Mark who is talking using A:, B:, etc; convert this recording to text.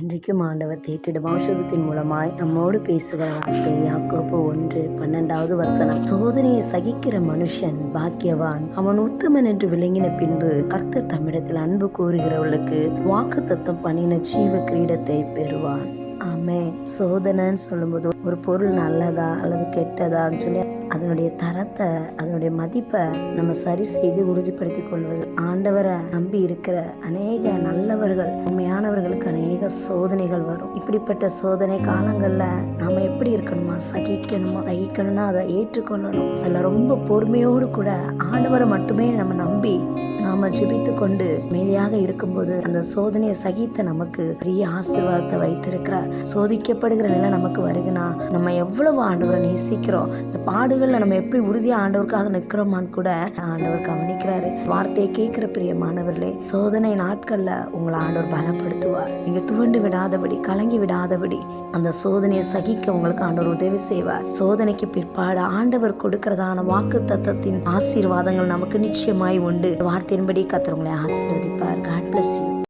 A: இன்றைக்கும் ஆண்டவர் தேற்றிடும் ஔஷதத்தின் மூலமாய் நம்மோடு பேசுகிற வார்த்தை யாக்கோபு 1:12 சோதனையை சகிக்கிற மனுஷன் பாக்கியவான், அவன் உத்தமன் என்று விளங்கின பின்பு கர்த்தர் தம்மிடத்தில் அன்பு கூறுகிறவர்களுக்கு வாக்குத்தத்தம் பண்ணின ஜீவ கிரீடத்தை பெறுவான். ஆமே. சோதனைன்னு சொல்லும்போது ஒரு பொருள் நல்லதா அல்லது கெட்டதான்னு சொல்லி அதனுடைய தரத்தை, அதனுடைய மதிப்பை நம்ம சரி செய்து உறுதிப்படுத்தி கொள்வது. ஆண்டவரை நம்பி இருக்கிற அநேக நல்லவர்கள், உண்மையானவர்களுக்கு அநேக சோதனைகள் வரும். இப்படிப்பட்ட சோதனை காலங்கள்ல நாம எப்படி இருக்கணுமா? சகிக்கணும்னா அதை ஏற்றுக்கொள்ளணும். அதுல ரொம்ப பொறுமையோடு கூட ஆண்டவரை மட்டுமே நம்ம நம்பி நாம ஜெபித்து கொண்டு அமைதியாக இருக்கும்போது அந்த சோதனையை சகித்த நமக்கு பெரிய ஆசீர்வாதத்தை வைத்திருக்கிறார். சோதிக்கப்படுகிற நிலை நமக்கு வருகுனா நம்ம எவ்வளவு ஆண்டவரை நேசிக்கிறோம், இந்த பாடுகள்ல நம்ம எப்படி உறுதியா ஆண்டவருக்காக நிற்கிறோமான்னு கூட ஆண்டவர் கவனிக்கிறாரு. வார்த்தையை கேட்கிற பிரியமானவர்களே, சோதனை நாட்கள்ல உங்களை ஆண்டவர் பலப்படுத்துவார். நீங்க துவண்டு விடாதபடி, கலங்கி விடாதபடி அந்த சோதனையை சகிக்க உங்களுக்கு ஆண்டவர் உதவி செய்வார். சோதனைக்கு பிற்பாடு ஆண்டவர் கொடுக்கிறதான வாக்கு தத்தத்தின் ஆசீர்வாதங்கள் நமக்கு நிச்சயமாய் உண்டு. வார்த்தையின்படி கர்த்தர் உங்களை ஆசீர்வதிப்பார். God bless you.